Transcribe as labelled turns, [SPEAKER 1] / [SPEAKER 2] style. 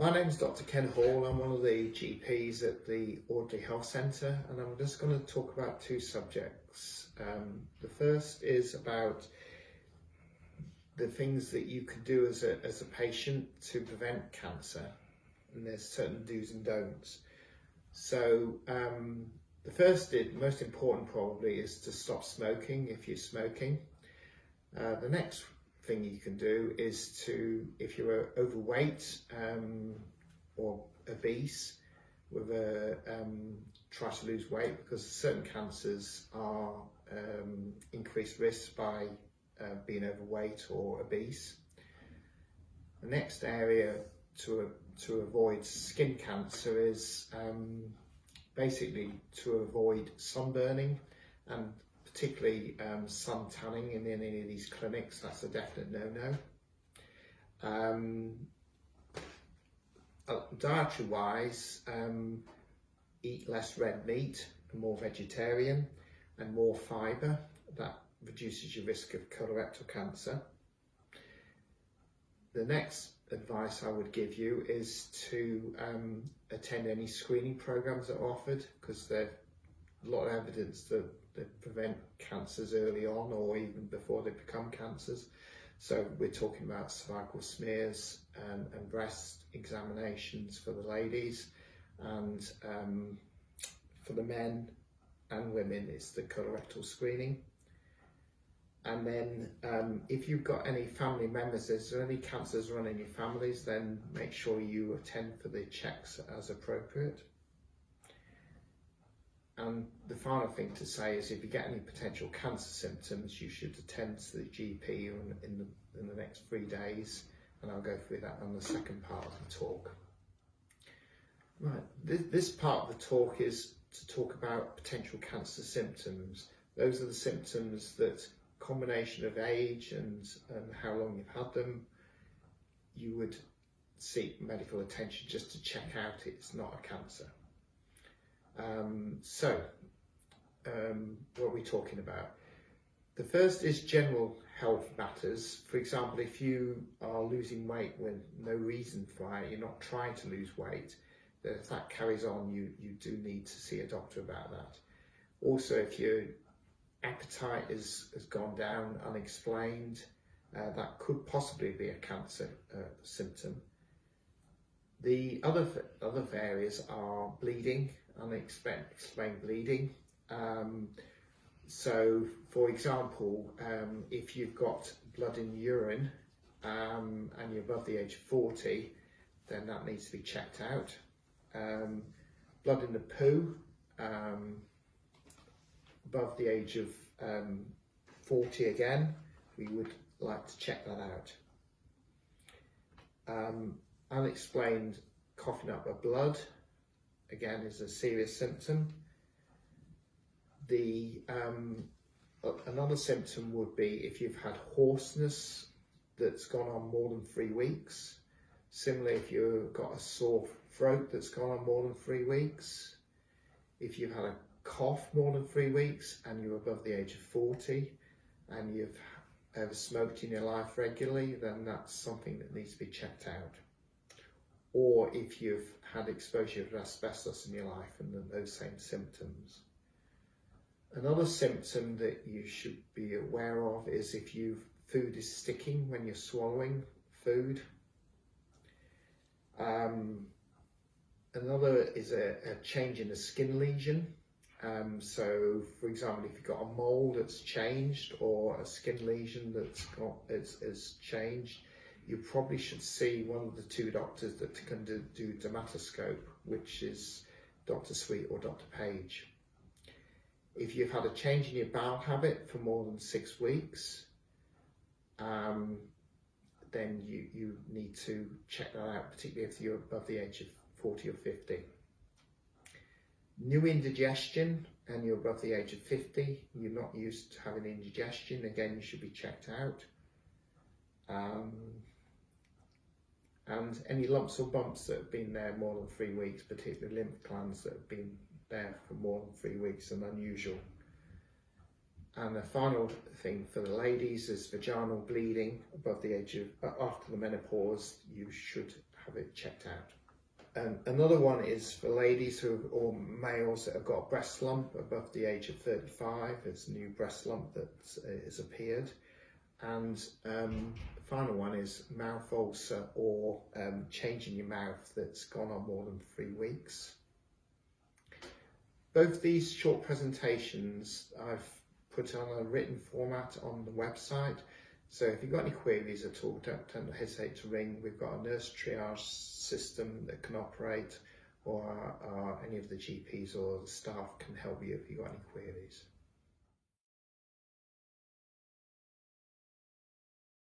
[SPEAKER 1] My name is Dr. Ken Hall. I'm one of the GPs at the Audley Health Centre, and I'm just going to talk about two subjects. The first is about the things that you can do as a patient to prevent cancer, and there's certain do's and don'ts. So the first, most important probably, is to stop smoking if you're smoking. The next thing you can do is to, if you're overweight or obese, try to lose weight, because certain cancers are increased risk by being overweight or obese. The next area to avoid skin cancer is basically to avoid sunburning, and particularly sun tanning in any of these clinics. That's a definite no-no. Dietary wise, eat less red meat and more vegetarian and more fibre. That reduces your risk of colorectal cancer. The next advice I would give you is to attend any screening programs that are offered, because there's a lot of evidence that they prevent cancers early on or even before they become cancers. So we're talking about cervical smears and breast examinations for the ladies, and for the men and women it's the colorectal screening. And then if you've got any family members, is there any cancers running in your families, then make sure you attend for the checks as appropriate. And the final thing to say is, if you get any potential cancer symptoms, you should attend to the GP in the next 3 days, and I'll go through that on the second part of the talk. Right, this part of the talk is to talk about potential cancer symptoms. Those are the symptoms that, combination of age and how long you've had them, you would seek medical attention just to check out it's not a cancer. What are we talking about? The first is general health matters. For example, if you are losing weight with no reason for it, you're not trying to lose weight, then if that carries on, you do need to see a doctor about that. Also, if your appetite has gone down unexplained, that could possibly be a cancer symptom. The other areas are bleeding, unexplained bleeding. So, for example, if you've got blood in urine and you're above the age of 40, then that needs to be checked out. Blood in the poo, above the age of 40 again, we would like to check that out. Unexplained coughing up of blood, again, is a serious symptom. Another symptom would be if you've had hoarseness that's gone on more than 3 weeks. Similarly, if you've got a sore throat that's gone on more than 3 weeks. If you've had a cough more than 3 weeks and you're above the age of 40 and you've ever smoked in your life regularly, then that's something that needs to be checked out. Or if you've had exposure to asbestos in your life and those same symptoms. Another symptom that you should be aware of is if food is sticking when you're swallowing food. Another is a change in the skin lesion. So, for example, if you've got a mole that's changed or a skin lesion that's changed, you probably should see one of the two doctors that can do dermatoscope, which is Dr. Sweet or Dr. Page. If you've had a change in your bowel habit for more than 6 weeks, then you need to check that out, particularly if you're above the age of 40 or 50. New indigestion and you're above the age of 50, you're not used to having indigestion, again you should be checked out. And any lumps or bumps that have been there more than 3 weeks, particularly lymph glands that have been there for more than 3 weeks and unusual. And the final thing for the ladies is vaginal bleeding above the age of, after the menopause, you should have it checked out. Another one is for ladies or males that have got a breast lump above the age of 35. It's a new breast lump that has appeared. And the final one is mouth ulcer or change in your mouth that's gone on more than 3 weeks. Both these short presentations I've put on a written format on the website. So if you've got any queries at all, don't hesitate to ring. We've got a nurse triage system that can operate, or any of the GPs or the staff can help you if you've got any queries.